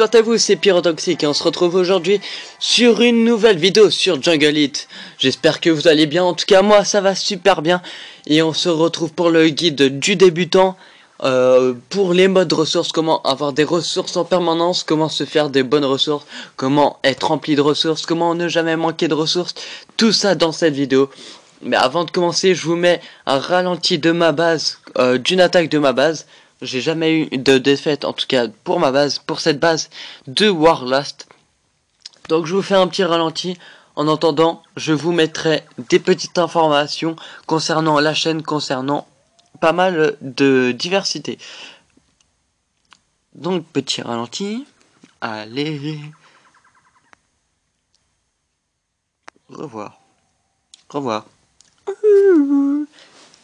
quant à vous c'est Pyrotoxique et on se retrouve aujourd'hui sur une nouvelle vidéo sur Jungle It. J'espère que vous allez bien, en tout cas moi ça va super bien. Et on se retrouve pour le guide du débutant, pour les modes ressources, comment avoir des ressources en permanence, comment se faire des bonnes ressources, comment être rempli de ressources, comment ne jamais manquer de ressources, tout ça dans cette vidéo. Mais avant de commencer, je vous mets un ralenti de ma base, d'une attaque de ma base. J'ai jamais eu de défaite, en tout cas pour ma base, pour cette base de Warlast. Donc je vous fais un petit ralenti. En attendant, je vous mettrai des petites informations concernant la chaîne, concernant pas mal de diversité. Donc petit ralenti. Allez. Revoir. Revoir.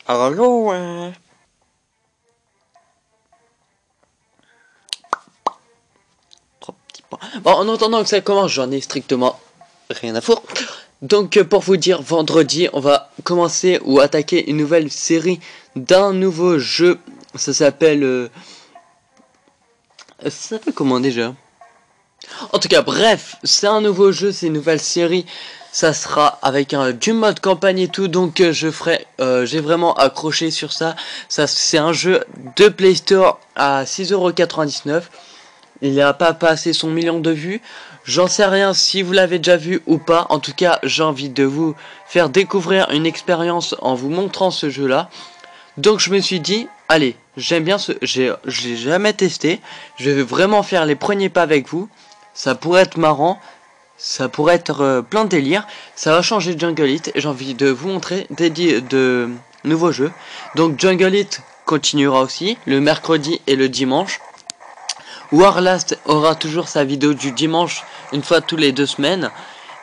Allô, ouais. Bon, en attendant que ça commence, j'en ai strictement rien à foutre. Donc pour vous dire, vendredi, on va commencer ou attaquer une nouvelle série d'un nouveau jeu. Ça s'appelle... ça s'appelle comment déjà? En tout cas, bref, c'est un nouveau jeu, c'est une nouvelle série. Ça sera avec du mode campagne et tout, donc je ferai, j'ai vraiment accroché sur ça. C'est un jeu de Play Store à 6,99 €. Il n'a pas passé son million de vues. J'en sais rien si vous l'avez déjà vu ou pas. En tout cas, j'ai envie de vous faire découvrir une expérience en vous montrant ce jeu-là. Donc je me suis dit, allez, j'aime bien ce... Je l'ai jamais testé. Je vais vraiment faire les premiers pas avec vous. Ça pourrait être marrant. Ça pourrait être plein de délire. Ça va changer Jungle It. Et j'ai envie de vous montrer de nouveaux jeux. Donc Jungle It continuera aussi le mercredi et le dimanche. Warlast aura toujours sa vidéo du dimanche, une fois tous les 2 semaines.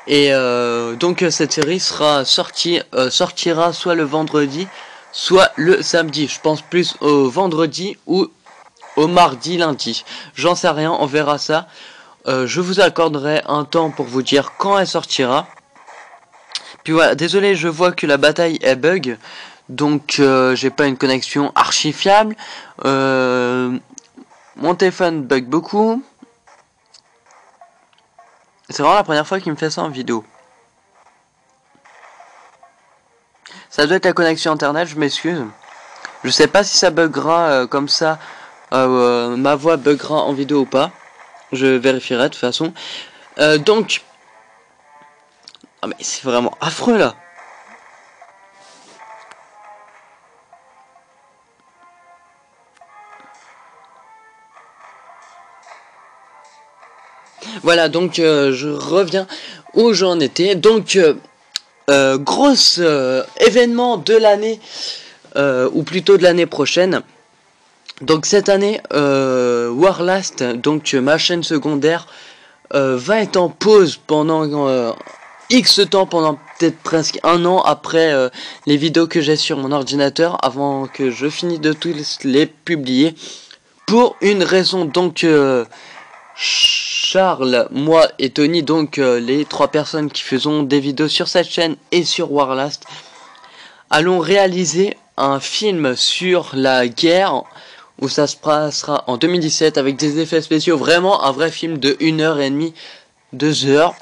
Et donc cette série sera sortira soit le vendredi, soit le samedi. Je pense plus au vendredi ou au mardi, lundi. J'en sais rien, on verra ça. Je vous accorderai un temps pour vous dire quand elle sortira. Puis voilà, désolé, je vois que la bataille est bug. Donc j'ai pas une connexion archi fiable. Mon téléphone bug beaucoup. C'est vraiment la première fois qu'il me fait ça en vidéo. Ça doit être la connexion internet, je m'excuse. Je sais pas si ça buggera comme ça. Ma voix buggera en vidéo ou pas. Je vérifierai de toute façon. Donc... Ah mais c'est vraiment affreux là. Voilà, donc je reviens où j'en étais. Donc, gros événement de l'année, ou plutôt de l'année prochaine. Donc cette année, Warlast, donc ma chaîne secondaire, va être en pause pendant X temps, pendant peut-être presque un an après les vidéos que j'ai sur mon ordinateur, avant que je finisse de tous les publier. Pour une raison, donc... Charles, moi et Tony, donc les 3 personnes qui faisons des vidéos sur cette chaîne et sur Warlast, allons réaliser un film sur la guerre où ça se passera en 2017 avec des effets spéciaux, vraiment un vrai film de 1h30, 2h.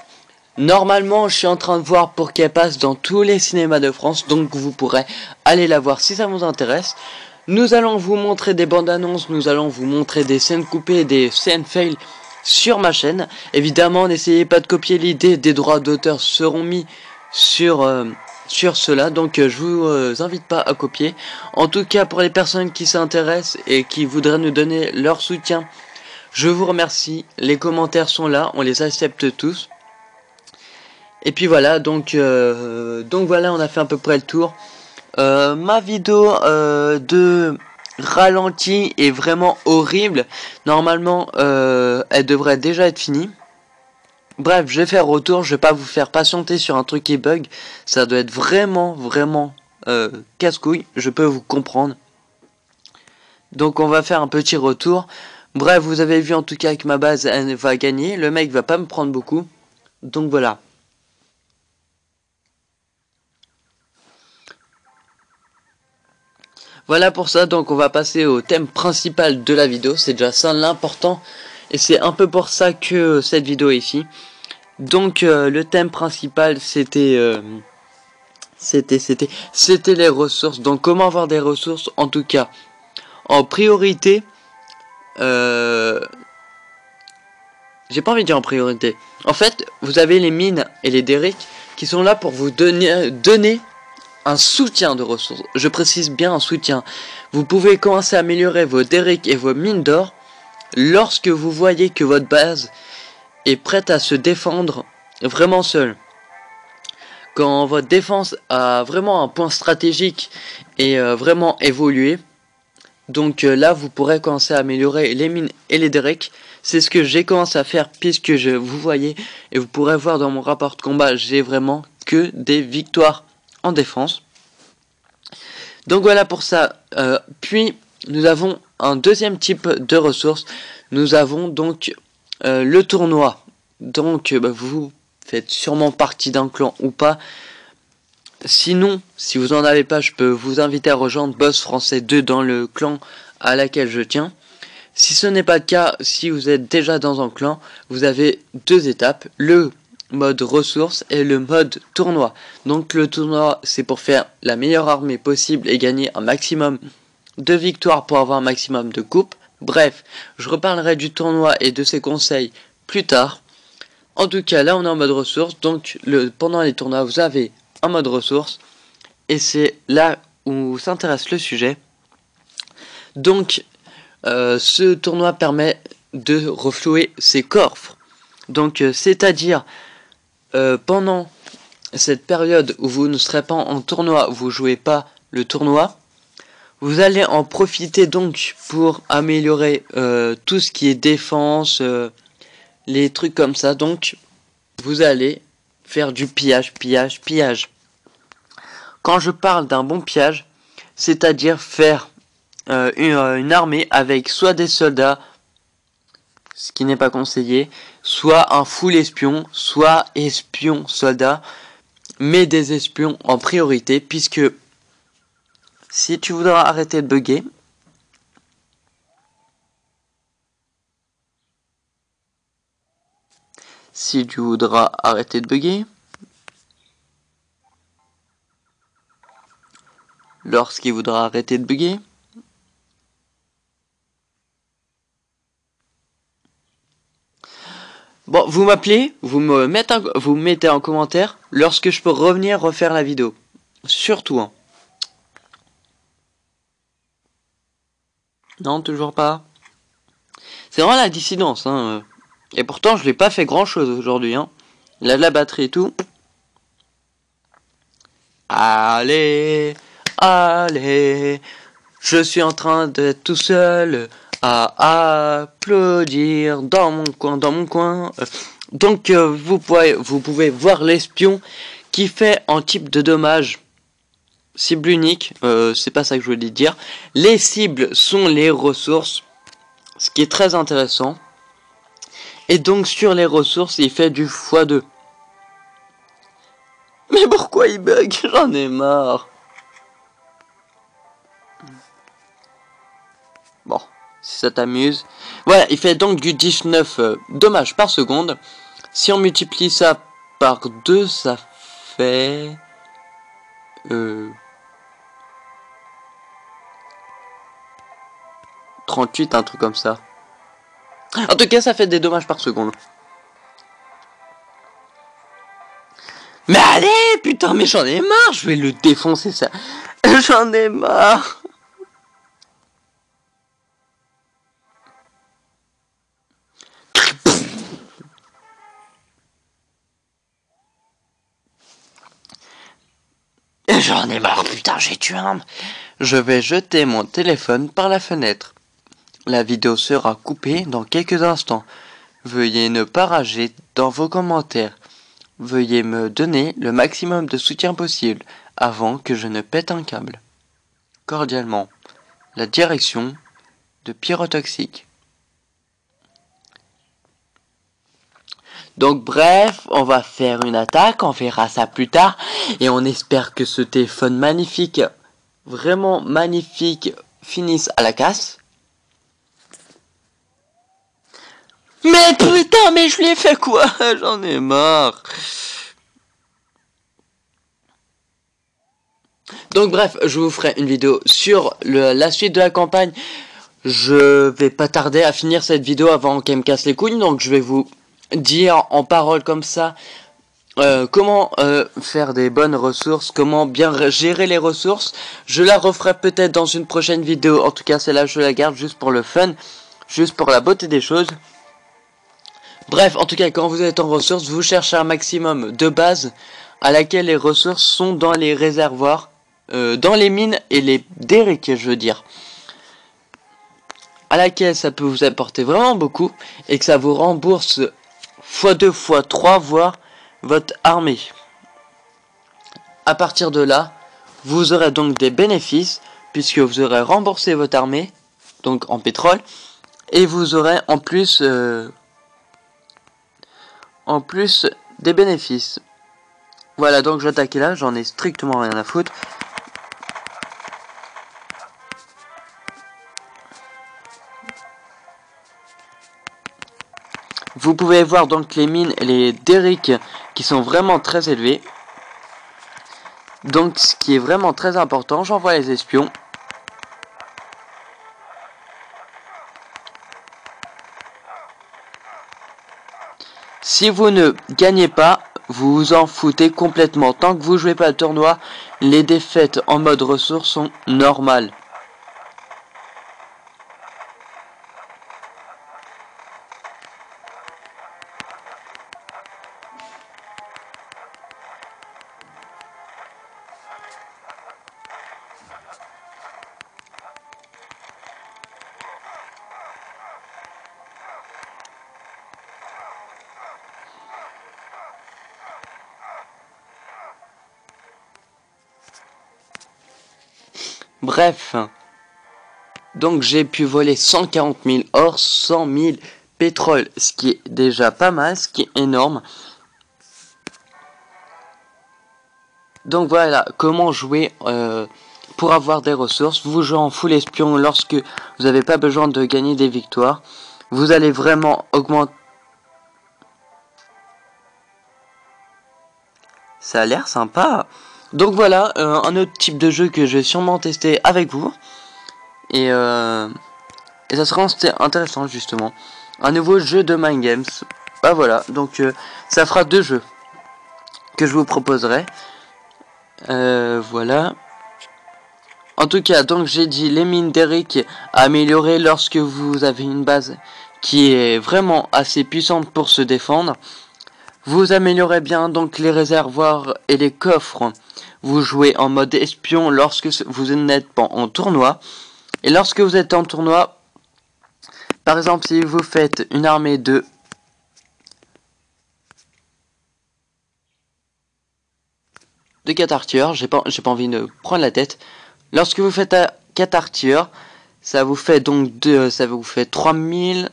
Normalement, je suis en train de voir pour qu'elle passe dans tous les cinémas de France, donc vous pourrez aller la voir si ça vous intéresse. Nous allons vous montrer des bandes annonces, nous allons vous montrer des scènes coupées, des scènes fail sur ma chaîne. Évidemment, n'essayez pas de copier l'idée, des droits d'auteur seront mis sur cela, donc je vous invite pas à copier. En tout cas, pour les personnes qui s'intéressent et qui voudraient nous donner leur soutien, je vous remercie. Les commentaires sont là, on les accepte tous. Et puis voilà, donc voilà, on a fait à peu près le tour. Ma vidéo de ralenti est vraiment horrible. Normalement, elle devrait déjà être finie. Bref, je vais faire retour. Je vais pas vous faire patienter sur un truc qui bug. Ça doit être vraiment casse-couille. Je peux vous comprendre. Donc on va faire un petit retour. Bref, vous avez vu en tout cas que ma base elle va gagner. Le mec va pas me prendre beaucoup. Donc voilà. Voilà pour ça, donc on va passer au thème principal de la vidéo, c'est déjà ça l'important. Et c'est un peu pour ça que cette vidéo est ici. Donc le thème principal c'était les ressources. Donc comment avoir des ressources, en tout cas en priorité. J'ai pas envie de dire en priorité. En fait, vous avez les mines et les derricks qui sont là pour vous donner un soutien de ressources. Je précise bien un soutien. Vous pouvez commencer à améliorer vos derricks et vos mines d'or lorsque vous voyez que votre base est prête à se défendre vraiment seule. Quand votre défense a vraiment un point stratégique et vraiment évolué. Donc là, vous pourrez commencer à améliorer les mines et les derricks. C'est ce que j'ai commencé à faire puisque vous voyez, et vous pourrez voir dans mon rapport de combat, j'ai vraiment que des victoires en défense. Donc voilà pour ça. Puis nous avons un deuxième type de ressources. Nous avons donc le tournoi. Donc vous faites sûrement partie d'un clan ou pas. Sinon, si vous en avez pas, je peux vous inviter à rejoindre Boss Français 2 dans le clan à laquelle je tiens. Si ce n'est pas le cas, si vous êtes déjà dans un clan, vous avez deux étapes, le mode ressources et le mode tournoi. Donc le tournoi, c'est pour faire la meilleure armée possible et gagner un maximum de victoires pour avoir un maximum de coupes. Bref, je reparlerai du tournoi et de ses conseils plus tard. En tout cas, là on est en mode ressources, donc pendant les tournois, vous avez un mode ressources. Et c'est là où s'intéresse le sujet. Donc, ce tournoi permet de reflouer ses coffres. Donc, c'est-à-dire, pendant cette période où vous ne serez pas en tournoi, vous jouez pas le tournoi, vous allez en profiter donc pour améliorer tout ce qui est défense, les trucs comme ça. Donc, vous allez faire du pillage. Quand je parle d'un bon pillage, c'est-à-dire faire une armée avec soit des soldats, ce qui n'est pas conseillé, soit un full espion, soit espion soldat, mais des espions en priorité, puisque si tu voudras arrêter de bugger, lorsqu'il voudra arrêter de bugger, bon, vous m'appelez, vous mettez en commentaire lorsque je peux revenir refaire la vidéo. Surtout, hein. Non, toujours pas. C'est vraiment la dissidence, hein. Et pourtant, je n'ai pas fait grand chose aujourd'hui, hein. Là, la batterie et tout. Allez, je suis en train d'être tout seul à applaudir dans mon coin. Donc vous pouvez voir l'espion qui fait en type de dommage cible unique. C'est pas ça que je voulais dire. Les cibles sont les ressources, ce qui est très intéressant. Et donc sur les ressources, il fait du x2. Mais pourquoi il bug? J'en ai marre. Bon, si ça t'amuse. Voilà, il fait donc du 19 dommages par seconde. Si on multiplie ça par 2, ça fait... 38, un truc comme ça. En tout cas, ça fait des dommages par seconde. Mais allez, putain, mais j'en ai marre, je vais le défoncer ça. J'en ai marre. J'en ai marre, putain, j'ai tué un. Je vais jeter mon téléphone par la fenêtre. La vidéo sera coupée dans quelques instants. Veuillez ne pas rager dans vos commentaires. Veuillez me donner le maximum de soutien possible avant que je ne pète un câble. Cordialement, la direction de Pyrotoxique. Donc bref, on va faire une attaque, on verra ça plus tard. Et on espère que ce téléphone magnifique, vraiment magnifique, finisse à la casse. Mais putain, mais je l'ai fait quoi? J'en ai marre. Donc bref, je vous ferai une vidéo sur la suite de la campagne. Je vais pas tarder à finir cette vidéo avant qu'elle me casse les couilles. Donc je vais vous dire en parole comme ça comment faire des bonnes ressources, comment bien gérer les ressources. Je la referai peut-être dans une prochaine vidéo. En tout cas, celle-là, je la garde juste pour le fun, juste pour la beauté des choses. Bref, en tout cas, quand vous êtes en ressources, vous cherchez un maximum de base à laquelle les ressources sont dans les réservoirs, dans les mines et les derricks, je veux dire. À laquelle ça peut vous apporter vraiment beaucoup et que ça vous rembourse x2, x3, voire votre armée. À partir de là, vous aurez donc des bénéfices puisque vous aurez remboursé votre armée, donc en pétrole, et vous aurez en plus des bénéfices. Voilà, donc j'attaque là, j'en ai strictement rien à foutre. Vous pouvez voir donc les mines et les derricks qui sont vraiment très élevés. Donc ce qui est vraiment très important, j'envoie les espions. Si vous ne gagnez pas, vous vous en foutez complètement. Tant que vous jouez pas le tournoi, les défaites en mode ressources sont normales. Bref, donc j'ai pu voler 140 000 or, 100 000 pétrole, ce qui est déjà pas mal, ce qui est énorme. Donc voilà, comment jouer pour avoir des ressources. Vous jouez en full espion lorsque vous n'avez pas besoin de gagner des victoires. Vous allez vraiment augmenter. Ça a l'air sympa. Donc voilà, un autre type de jeu que je vais sûrement tester avec vous. Et ça sera intéressant justement. Un nouveau jeu de Mind Games. Bah voilà, donc ça fera 2 jeux que je vous proposerai. Voilà. En tout cas, donc j'ai dit les mines derrick à améliorer lorsque vous avez une base qui est vraiment assez puissante pour se défendre. Vous améliorez bien donc les réservoirs et les coffres. Vous jouez en mode espion lorsque vous n'êtes pas en tournoi. Et lorsque vous êtes en tournoi, par exemple si vous faites une armée de 4 archers, j'ai pas envie de prendre la tête. Lorsque vous faites 4 archers, ça vous fait donc ça vous fait 3000,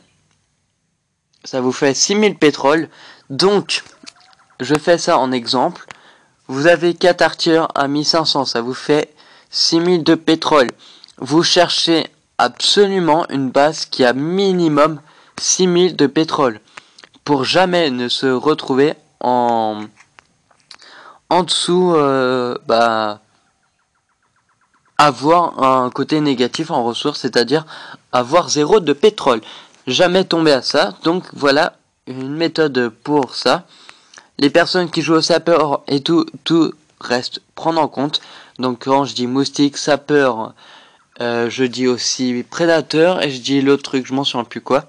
ça vous fait 6000 pétrole. Donc, je fais ça en exemple. Vous avez 4 archers à 1500, ça vous fait 6000 de pétrole. Vous cherchez absolument une base qui a minimum 6000 de pétrole. Pour jamais ne se retrouver en dessous, avoir un côté négatif en ressources, c'est-à-dire avoir 0 de pétrole. Jamais tomber à ça, donc voilà une méthode pour ça. Les personnes qui jouent au sapeur et tout reste prendre en compte. Donc quand je dis moustique, sapeur, je dis aussi prédateur et je dis l'autre truc, je m'en souviens plus quoi.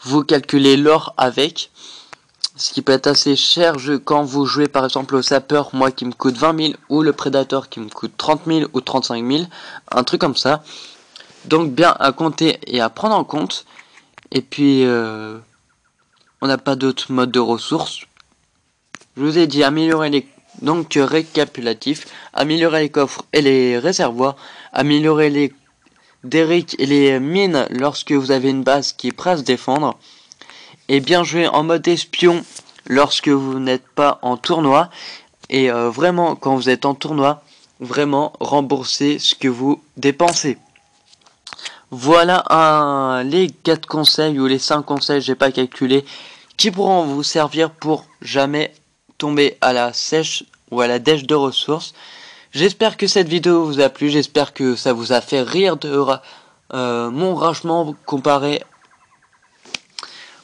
Vous calculez l'or avec, ce qui peut être assez cher quand vous jouez par exemple au sapeur, moi qui me coûte 20 000, ou le prédateur qui me coûte 30 000 ou 35 000, un truc comme ça. Donc bien à compter et à prendre en compte. Et puis on n'a pas d'autre mode de ressources. Je vous ai dit améliorer les... Donc récapitulatif, améliorer les coffres et les réservoirs, améliorer les derricks et les mines lorsque vous avez une base qui est prête à se défendre, et bien jouer en mode espion lorsque vous n'êtes pas en tournoi, et vraiment quand vous êtes en tournoi, vraiment rembourser ce que vous dépensez. Voilà les 4 conseils ou les 5 conseils, j'ai pas calculé, qui pourront vous servir pour jamais tomber à la sèche ou à la dèche de ressources. J'espère que cette vidéo vous a plu, j'espère que ça vous a fait rire de mon rangement comparé.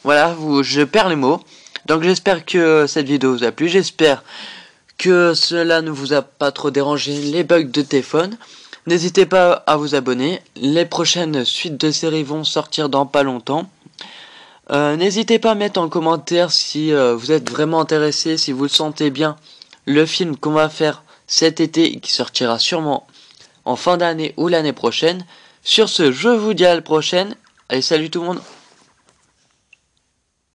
Voilà, je perds les mots. Donc j'espère que cette vidéo vous a plu, j'espère que cela ne vous a pas trop dérangé les bugs de téléphone. N'hésitez pas à vous abonner, les prochaines suites de séries vont sortir dans pas longtemps. N'hésitez pas à mettre en commentaire si vous êtes vraiment intéressé, si vous le sentez bien, le film qu'on va faire cet été qui sortira sûrement en fin d'année ou l'année prochaine. Sur ce, je vous dis à la prochaine. Allez, salut tout le monde.